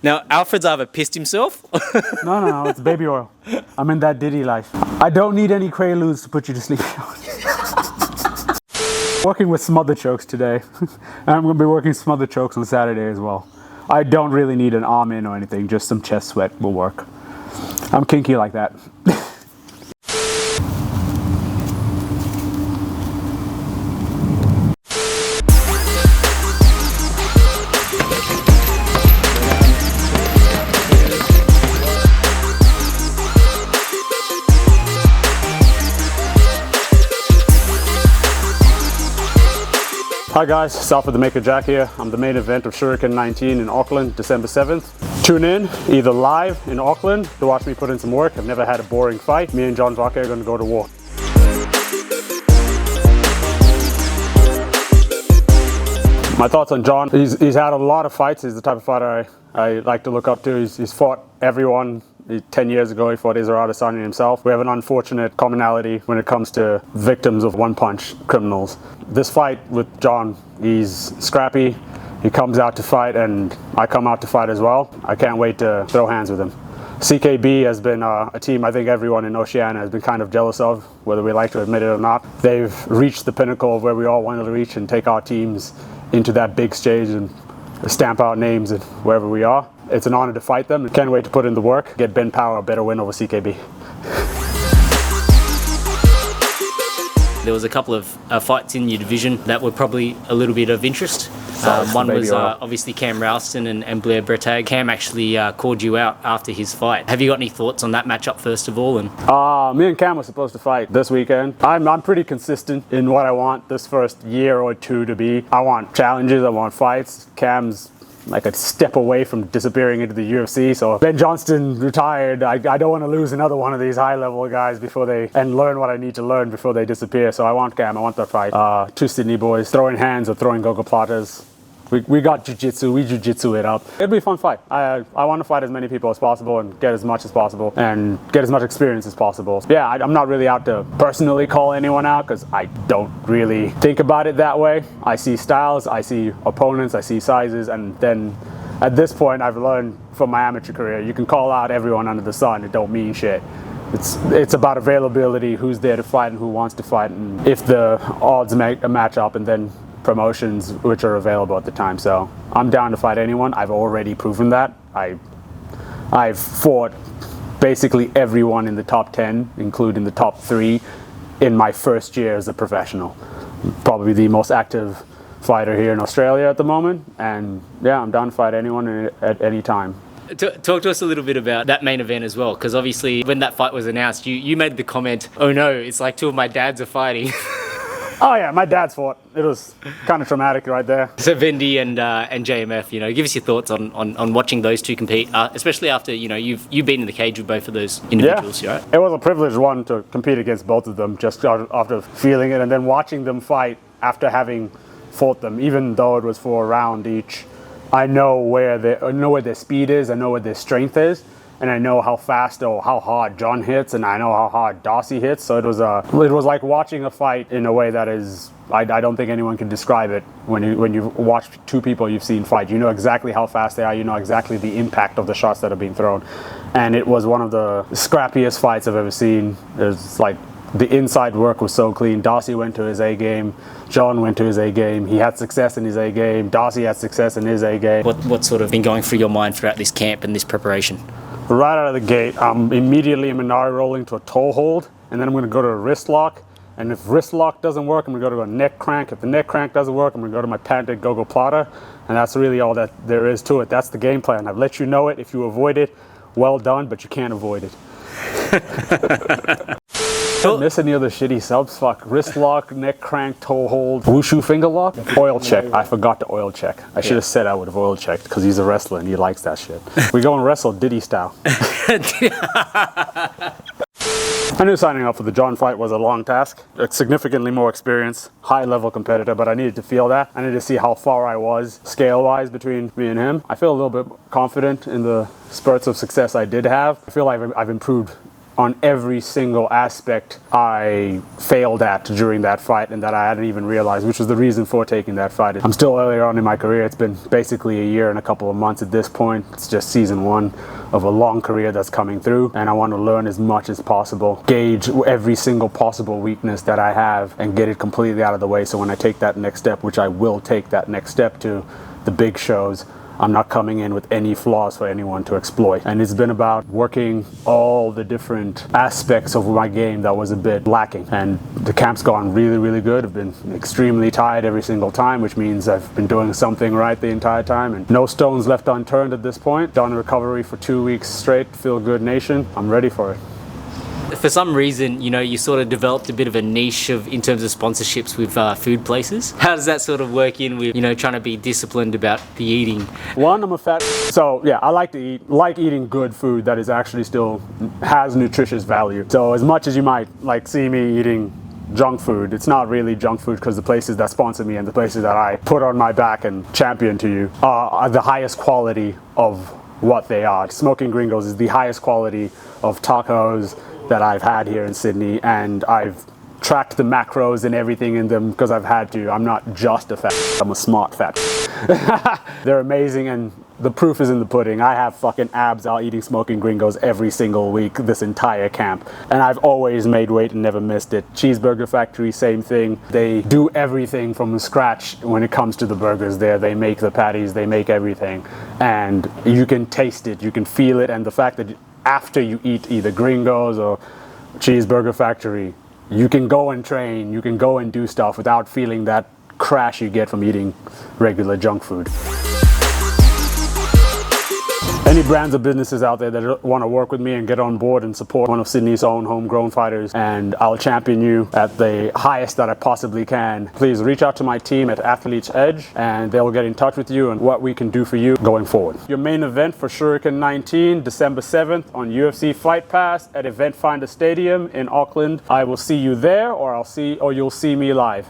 Now, Alfred's either pissed himself. No, it's baby oil. I'm in that Diddy life. I don't need any Quaaludes to put you to sleep. Working with smother chokes today. And I'm going to be working smother chokes on Saturday as well. I don't really need an arm in or anything, just some chest sweat will work. I'm kinky like that. Hi guys, it's Alfred the Maker Jack here. I'm the main event of Shuriken 19 in Auckland, December 7th. Tune in, either live in Auckland to watch me put in some work. I've never had a boring fight. Me and John Vake are going to go to war. My thoughts on John, he's had a lot of fights. He's the type of fighter I like to look up to. He's fought everyone. 10 years ago, he fought Israel Adesanya himself. We have an unfortunate commonality when it comes to victims of one-punch criminals. This fight with John, he's scrappy. He comes out to fight, and I come out to fight as well. I can't wait to throw hands with him. CKB has been a team I think everyone in Oceania has been kind of jealous of, whether we like to admit it or not. They've reached the pinnacle of where we all wanted to reach and take our teams into that big stage and stamp out names and wherever we are. It's an honor to fight them. Can't wait to put in the work, get Ben Power a better win over CKB. There was a couple of fights in your division that were probably a little bit of interest. One was obviously Cam Ralston and Blair Bretag. Cam actually called you out after his fight. Have you got any thoughts on that matchup first of all? Me and Cam were supposed to fight this weekend. I'm pretty consistent in what I want this first year or two to be. I want challenges, I want fights. Cam's like a step away from disappearing into the UFC. So Ben Johnston retired. I don't want to lose another one of these high-level guys and learn what I need to learn before they disappear. So I want Cam. I want that fight. Two Sydney boys throwing hands or throwing gogo platas. We got jiu-jitsu. We jiu-jitsu it up. It'll be a fun fight. I want to fight as many people as possible and get as much as possible and get as much experience as possible. Yeah, I'm not really out to personally call anyone out because I don't really think about it that way. I see styles, I see opponents, I see sizes, and then at this point I've learned from my amateur career, you can call out everyone under the sun. It don't mean shit. It's about availability, who's there to fight and who wants to fight, and if the odds make a match up, and then promotions which are available at the time. So I'm down to fight anyone. I've already proven that. I've fought basically everyone in the top 10, including the top 3, in my first year as a professional. Probably the most active fighter here in Australia at the moment, and yeah, I'm down to fight anyone at any time. Talk to us a little bit about that main event as well, because obviously when that fight was announced, you made the comment, "Oh no, it's like two of my dads are fighting." Oh yeah, my dad's fought. It was kind of traumatic right there. So Vendy and JMF, give us your thoughts on watching those two compete, especially after you've been in the cage with both of those individuals, yeah. Right? It was a privileged one to compete against both of them, just after feeling it and then watching them fight after having fought them, even though it was for a round each. I know where their speed is, I know where their strength is, and I know how fast or how hard John hits, and I know how hard Darcy hits. So it was like watching a fight in a way that is, I don't think anyone can describe it. When you watch two people you've seen fight, you know exactly how fast they are, you know exactly the impact of the shots that are being thrown. And it was one of the scrappiest fights I've ever seen. It's like the inside work was so clean. Darcy went to his A game, John went to his A game, he had success in his A game, Darcy had success in his A game. What's sort of been going through your mind throughout this camp and this preparation? Right out of the gate, I'm immediately Minari rolling to a toe hold, and then I'm going to go to a wrist lock. And if wrist lock doesn't work, I'm going to go to a neck crank. If the neck crank doesn't work, I'm going to go to my patented gogo plata. And that's really all that there is to it. That's the game plan. I've let you know it. If you avoid it, well done, but you can't avoid it. Don't miss any other shitty subs. Fuck. Wrist lock, neck crank, toe hold, wushu finger lock, oil check. I forgot to oil check. I should have said I would have oil checked because he's a wrestler and he likes that shit. We go and wrestle Diddy style. I knew signing up for the John fight was a long task, a significantly more experienced, high-level competitor, but I needed to feel that. I needed to see how far I was scale-wise between me and him. I feel a little bit confident in the spurts of success I did have. I feel like I've improved on every single aspect I failed at during that fight and that I hadn't even realized, which was the reason for taking that fight. I'm still earlier on in my career. It's been basically a year and a couple of months at this point. It's just season 1 of a long career that's coming through, and I want to learn as much as possible, gauge every single possible weakness that I have and get it completely out of the way, so when I take that next step, which I will take that next step to the big shows, I'm not coming in with any flaws for anyone to exploit. And it's been about working all the different aspects of my game that was a bit lacking. And the camp's gone really, really good. I've been extremely tired every single time, which means I've been doing something right the entire time. And no stones left unturned at this point. Done recovery for 2 weeks straight. Feel good nation. I'm ready for it. For some reason, you know, you sort of developed a bit of a niche in terms of sponsorships with food places. How does that sort of work in with, you know, trying to be disciplined about the eating? One, I'm a fat, so yeah, I like to like eating good food that is actually still has nutritious value. So as much as you might like see me eating junk food, it's not really junk food, because the places that sponsor me and the places that I put on my back and champion to you are the highest quality of what they are. Smoking Gringos is the highest quality of tacos that I've had here in Sydney, and I've tracked the macros and everything in them because I've had to. I'm not just a fat, I'm a smart fat. They're amazing, and the proof is in the pudding. I have fucking abs out eating Smoking Gringos every single week this entire camp, and I've always made weight and never missed it. Cheeseburger Factory, same thing. They do everything from scratch when it comes to the burgers there. They make the patties, they make everything, and you can taste it, you can feel it. And the fact that after you eat either Gringos or Cheeseburger Factory, you can go and train, you can go and do stuff without feeling that crash you get from eating regular junk food. Any brands or businesses out there that want to work with me and get on board and support one of Sydney's own homegrown fighters, and I'll champion you at the highest that I possibly can, please reach out to my team at Athlete's Edge and they'll get in touch with you and what we can do for you going forward. Your main event for Shuriken 19, December 7th on UFC Fight Pass at Event Finder Stadium in Auckland. I will see you there, or you'll see me live.